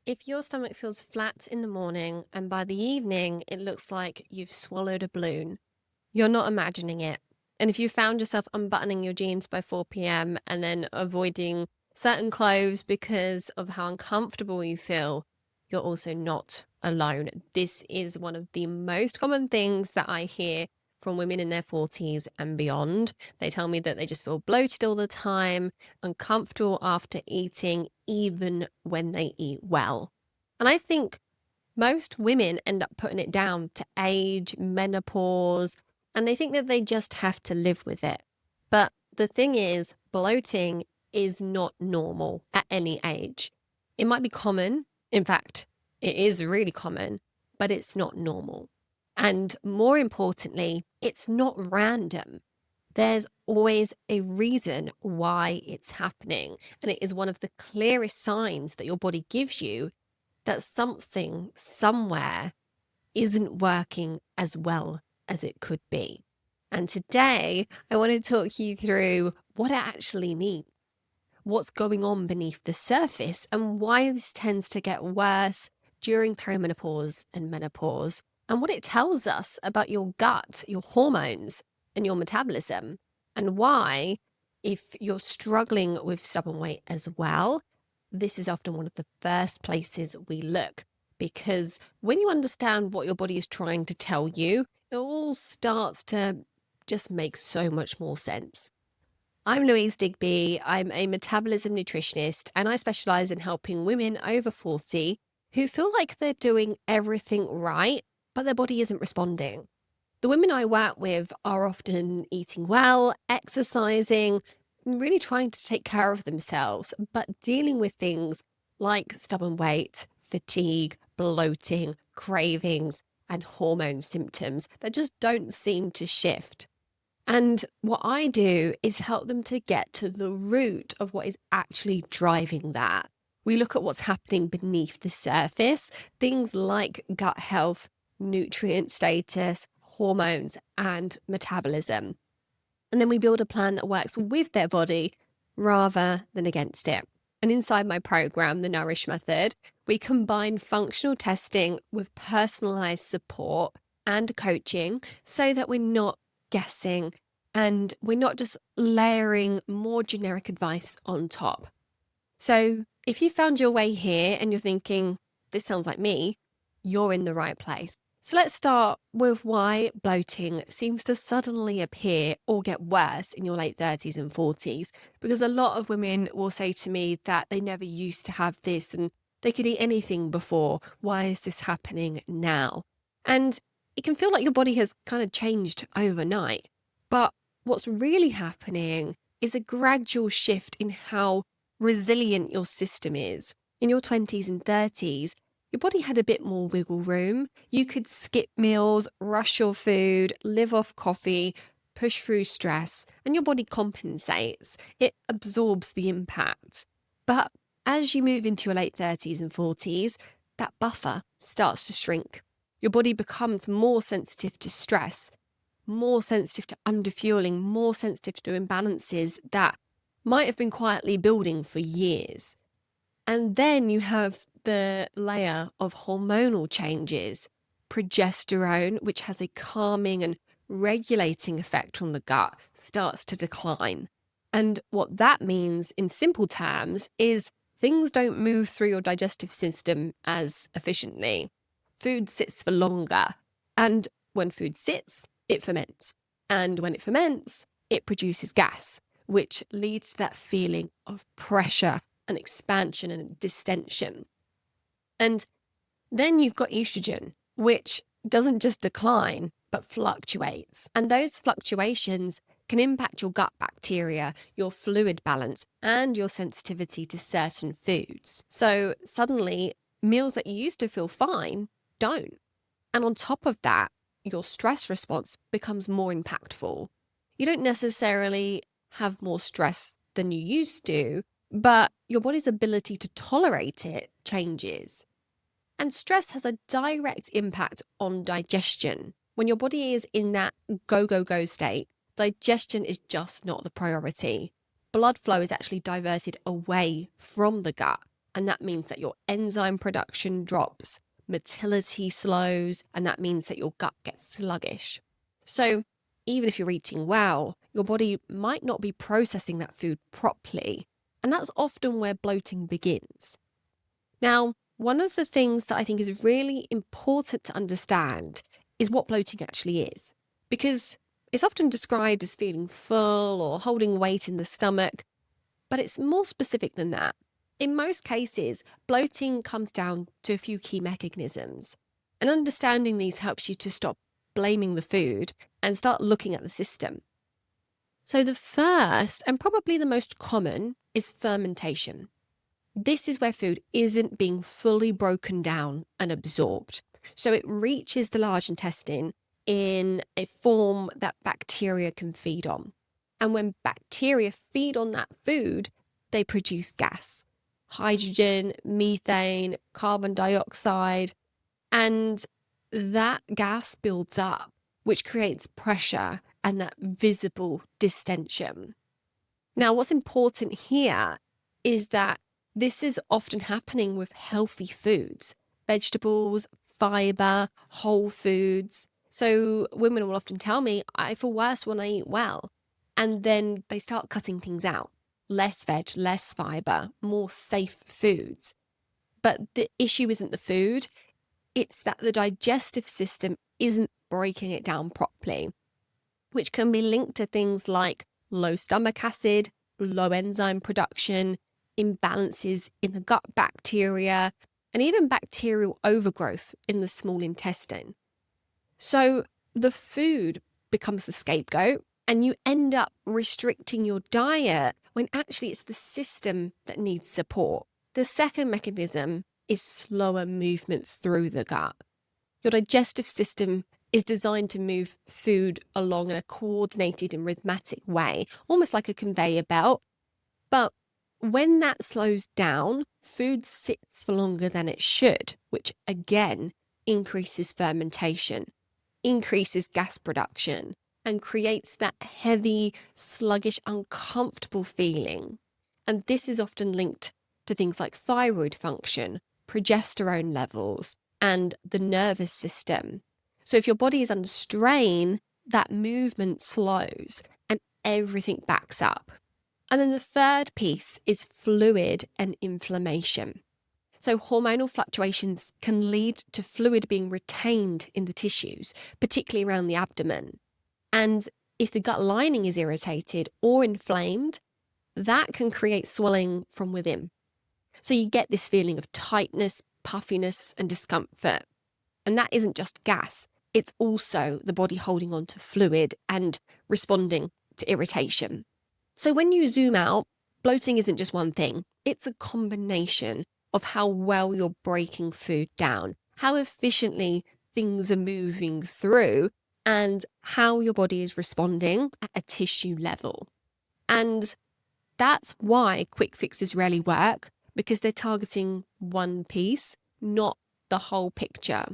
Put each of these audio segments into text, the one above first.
If your stomach feels flat in the morning and by the evening it looks like you've swallowed a balloon, you're not imagining it. And if you found yourself unbuttoning your jeans by 4 p.m. and then avoiding certain clothes because of how uncomfortable you feel, you're also not alone. This is one of the most common things that I hear from women in their 40s and beyond. They tell me that they just feel bloated all the time, uncomfortable after eating, even when they eat well. And I think most women end up putting it down to age, menopause, and they think that they just have to live with it. But the thing is, bloating is not normal at any age. It might be common. In fact, it is really common, but it's not normal. And more importantly, it's not random. There's always a reason why it's happening. And it is one of the clearest signs that your body gives you that something somewhere isn't working as well as it could be. And today, I want to talk you through what it actually means, what's going on beneath the surface, and why this tends to get worse during perimenopause and menopause, and what it tells us about your gut, your hormones, and your metabolism, and why, if you're struggling with stubborn weight as well, this is often one of the first places we look. Because when you understand what your body is trying to tell you, it all starts to just make so much more sense. I'm Louise Digby. I'm a metabolism nutritionist, and I specialize in helping women over 40 who feel like they're doing everything right, but their body isn't responding. The women I work with are often eating well, exercising, and really trying to take care of themselves, but dealing with things like stubborn weight, fatigue, bloating, cravings, and hormone symptoms that just don't seem to shift. And what I do is help them to get to the root of what is actually driving that. We look at what's happening beneath the surface, things like gut health, nutrient status, hormones, and metabolism. And then we build a plan that works with their body rather than against it. And inside my program, the Nourish Method, we combine functional testing with personalized support and coaching so that we're not guessing and we're not just layering more generic advice on top. So if you found your way here and you're thinking, this sounds like me, you're in the right place. So let's start with why bloating seems to suddenly appear or get worse in your late 30s and 40s. Because a lot of women will say to me that they never used to have this and they could eat anything before. Why is this happening now? And it can feel like your body has kind of changed overnight. But what's really happening is a gradual shift in how resilient your system is. In your 20s and 30s, your body had a bit more wiggle room. You could skip meals, rush your food, live off coffee, push through stress, and your body compensates. It absorbs the impact. But as you move into your late 30s and 40s, that buffer starts to shrink. Your body becomes more sensitive to stress, more sensitive to underfueling, more sensitive to imbalances that might have been quietly building for years. And then you have the layer of hormonal changes. Progesterone, which has a calming and regulating effect on the gut, starts to decline. And what that means in simple terms is things don't move through your digestive system as efficiently. Food sits for longer. And when food sits, it ferments. And when it ferments, it produces gas, which leads to that feeling of pressure and expansion and distension. And then you've got estrogen, which doesn't just decline, but fluctuates. And those fluctuations can impact your gut bacteria, your fluid balance, and your sensitivity to certain foods. So suddenly, meals that you used to feel fine don't. And on top of that, your stress response becomes more impactful. You don't necessarily have more stress than you used to, but your body's ability to tolerate it changes. And stress has a direct impact on digestion. When your body is in that go, go, go state, digestion is just not the priority. Blood flow is actually diverted away from the gut. and that means that your enzyme production drops, motility slows, and that means that your gut gets sluggish. So even if you're eating well, your body might not be processing that food properly, and that's often where bloating begins. Now, one of the things that I think is really important to understand is what bloating actually is, because it's often described as feeling full or holding weight in the stomach, but it's more specific than that. In most cases, bloating comes down to a few key mechanisms, and understanding these helps you to stop blaming the food and start looking at the system. So the first, and probably the most common, is fermentation. This is where food isn't being fully broken down and absorbed. So it reaches the large intestine in a form that bacteria can feed on. And when bacteria feed on that food, they produce gas, hydrogen, methane, carbon dioxide, and that gas builds up, which creates pressure and that visible distension. Now, what's important here is that this is often happening with healthy foods, vegetables, fiber, whole foods. So women will often tell me, I feel worse when I eat well. And then they start cutting things out. Less veg, less fiber, more safe foods. But the issue isn't the food. It's that the digestive system isn't breaking it down properly, which can be linked to things like low stomach acid, low enzyme production, imbalances in the gut bacteria, and even bacterial overgrowth in the small intestine. So the food becomes the scapegoat, and you end up restricting your diet when actually it's the system that needs support. The second mechanism is slower movement through the gut. Your digestive system is designed to move food along in a coordinated and rhythmic way, almost like a conveyor belt. But when that slows down, food sits for longer than it should, which again increases fermentation, increases gas production, and creates that heavy, sluggish, uncomfortable feeling. And this is often linked to things like thyroid function, progesterone levels, and the nervous system. So if your body is under strain, that movement slows and everything backs up. And then the third piece is fluid and inflammation. So hormonal fluctuations can lead to fluid being retained in the tissues, particularly around the abdomen. And if the gut lining is irritated or inflamed, that can create swelling from within. So you get this feeling of tightness, puffiness, and discomfort. And that isn't just gas, it's also the body holding on to fluid and responding to irritation. So when you zoom out, bloating isn't just one thing. It's a combination of how well you're breaking food down, how efficiently things are moving through, and how your body is responding at a tissue level. And that's why quick fixes rarely work, because they're targeting one piece, not the whole picture.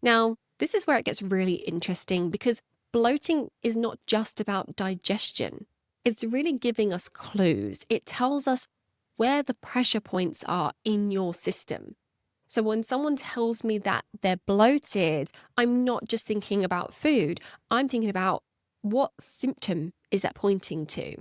Now, this is where it gets really interesting, because bloating is not just about digestion. It's really giving us clues. It tells us where the pressure points are in your system. So when someone tells me that they're bloated, I'm not just thinking about food. I'm thinking about what symptom is that pointing to.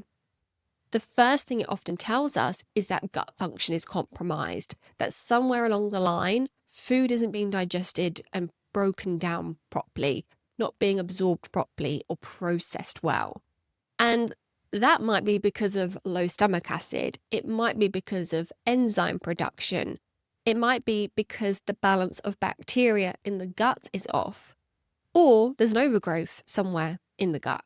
The first thing it often tells us is that gut function is compromised, that somewhere along the line, food isn't being digested and broken down properly, not being absorbed properly or processed well. And that might be because of low stomach acid. It might be because of enzyme production. It might be because the balance of bacteria in the gut is off, or there's an overgrowth somewhere in the gut.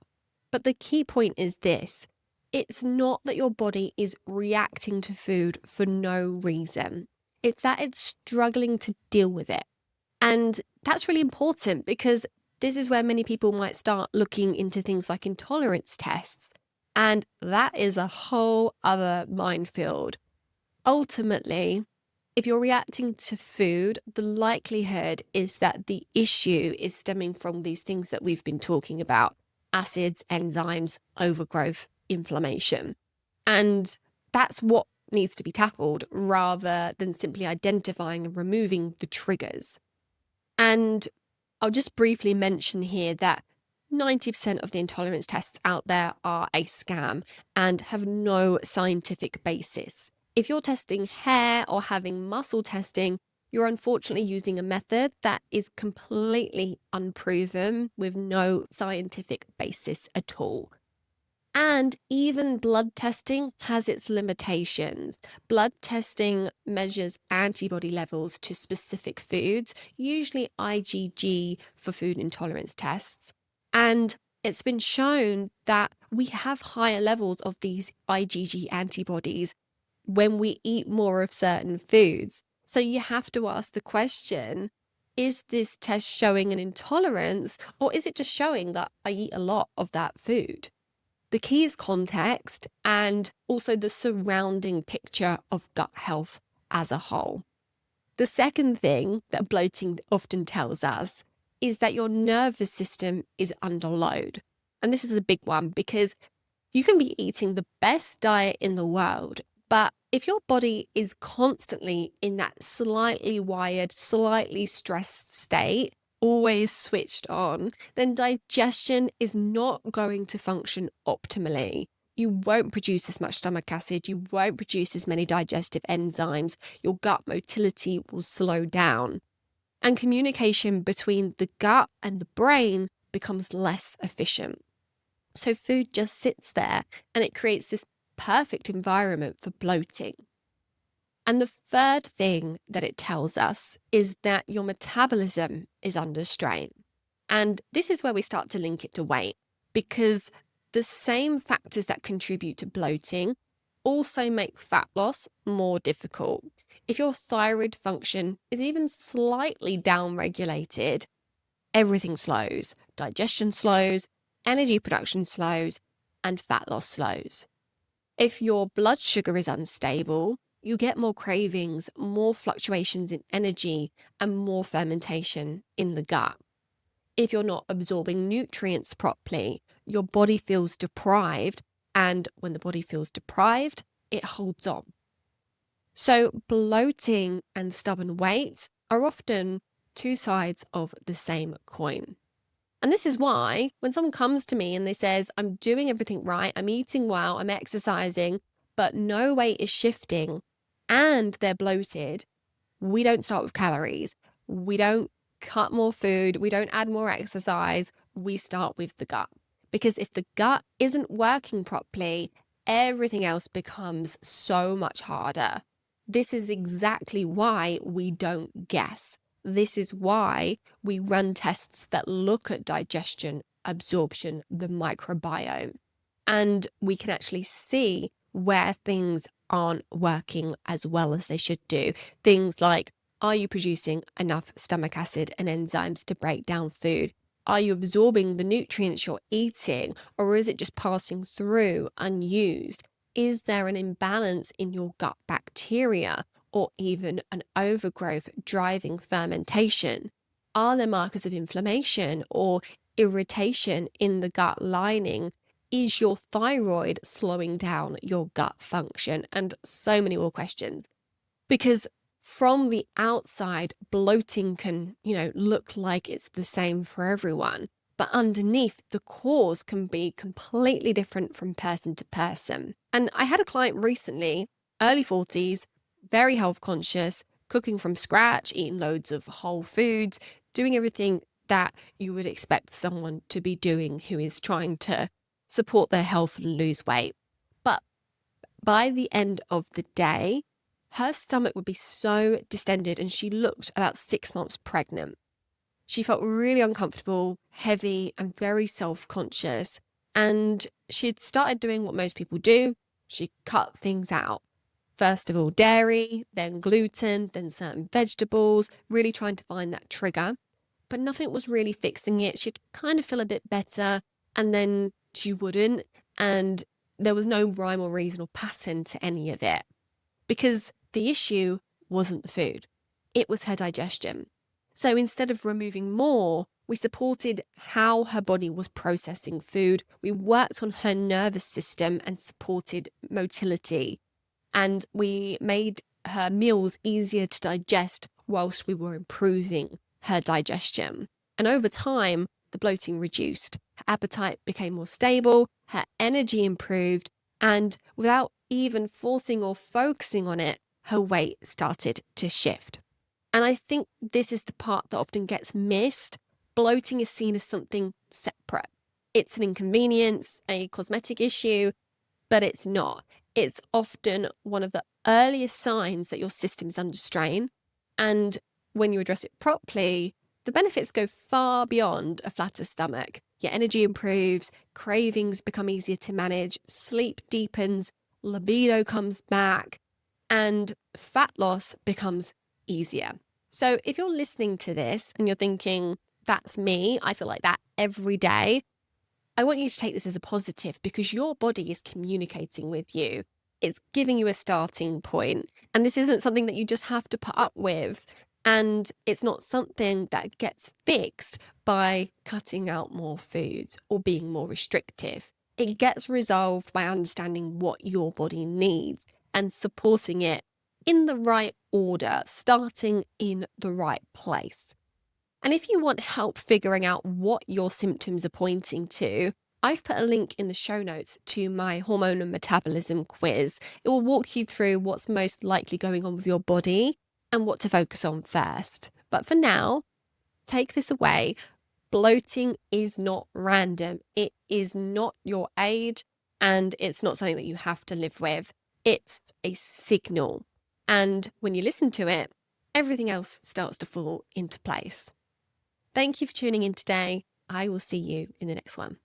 But the key point is this: it's not that your body is reacting to food for no reason. It's that it's struggling to deal with it. And that's really important, because this is where many people might start looking into things like intolerance tests. And that is a whole other minefield. Ultimately, if you're reacting to food, the likelihood is that the issue is stemming from these things that we've been talking about: acids, enzymes, overgrowth, inflammation. And that's what needs to be tackled rather than simply identifying and removing the triggers. And I'll just briefly mention here that 90% of the intolerance tests out there are a scam and have no scientific basis. If you're testing hair or having muscle testing, you're unfortunately using a method that is completely unproven with no scientific basis at all. And even blood testing has its limitations. Blood testing measures antibody levels to specific foods, usually IgG for food intolerance tests. And it's been shown that we have higher levels of these IgG antibodies when we eat more of certain foods. So you have to ask the question, is this test showing an intolerance, or is it just showing that I eat a lot of that food? The key is context and also the surrounding picture of gut health as a whole. The second thing that bloating often tells us is that your nervous system is under load. And this is a big one because you can be eating the best diet in the world, but if your body is constantly in that slightly wired, slightly stressed state, always switched on, then digestion is not going to function optimally. You won't produce as much stomach acid, you won't produce as many digestive enzymes, your gut motility will slow down. And communication between the gut and the brain becomes less efficient. So food just sits there and it creates this perfect environment for bloating. And the third thing that it tells us is that your metabolism is under strain. And this is where we start to link it to weight, because the same factors that contribute to bloating also make fat loss more difficult. If your thyroid function is even slightly downregulated, everything slows. Digestion slows, energy production slows, and fat loss slows. If your blood sugar is unstable, you get more cravings, more fluctuations in energy, and more fermentation in the gut. If you're not absorbing nutrients properly, your body feels deprived, and when the body feels deprived, it holds on. So bloating and stubborn weight are often two sides of the same coin. And this is why when someone comes to me and they says, I'm doing everything right, I'm eating well, I'm exercising, but no weight is shifting and they're bloated, we don't start with calories. We don't cut more food. We don't add more exercise. We start with the gut. Because if the gut isn't working properly, everything else becomes so much harder. This is exactly why we don't guess. This is why we run tests that look at digestion, absorption, the microbiome, and we can actually see where things aren't working as well as they should do. Things like, are you producing enough stomach acid and enzymes to break down food? Are you absorbing the nutrients you're eating, or is it just passing through unused? Is there an imbalance in your gut bacteria, or even an overgrowth driving fermentation? Are there markers of inflammation or irritation in the gut lining? Is your thyroid slowing down your gut function? And so many more questions. Because from the outside, bloating can, look like it's the same for everyone. But underneath, the cause can be completely different from person to person. And I had a client recently, early 40s, very health conscious, cooking from scratch, eating loads of whole foods, doing everything that you would expect someone to be doing who is trying to support their health and lose weight. But by the end of the day, her stomach would be so distended and she looked about 6 months pregnant. She felt really uncomfortable, heavy, and very self-conscious. And she'd started doing what most people do. She cut things out. First of all, dairy, then gluten, then certain vegetables, really trying to find that trigger. But nothing was really fixing it. She'd kind of feel a bit better, and then she wouldn't. And there was no rhyme or reason or pattern to any of it. Because the issue wasn't the food. It was her digestion. So instead of removing more, we supported how her body was processing food. We worked on her nervous system and supported motility. and we made her meals easier to digest whilst we were improving her digestion. And over time, the bloating reduced, her appetite became more stable, her energy improved, and without even forcing or focusing on it, her weight started to shift. And I think this is the part that often gets missed. Bloating is seen as something separate. It's an inconvenience, a cosmetic issue, but it's not. It's often one of the earliest signs that your system's under strain. And when you address it properly, the benefits go far beyond a flatter stomach. Your energy improves, cravings become easier to manage, sleep deepens, libido comes back, and fat loss becomes easier. So if you're listening to this and you're thinking, that's me, I feel like that every day, I want you to take this as a positive because your body is communicating with you. It's giving you a starting point. And this isn't something that you just have to put up with. And it's not something that gets fixed by cutting out more foods or being more restrictive. It gets resolved by understanding what your body needs and supporting it in the right order, starting in the right place. And if you want help figuring out what your symptoms are pointing to, I've put a link in the show notes to my hormone and metabolism quiz. It will walk you through what's most likely going on with your body and what to focus on first. But for now, take this away. Bloating is not random. It is not your age, and it's not something that you have to live with. It's a signal. And when you listen to it, everything else starts to fall into place. Thank you for tuning in today. I will see you in the next one.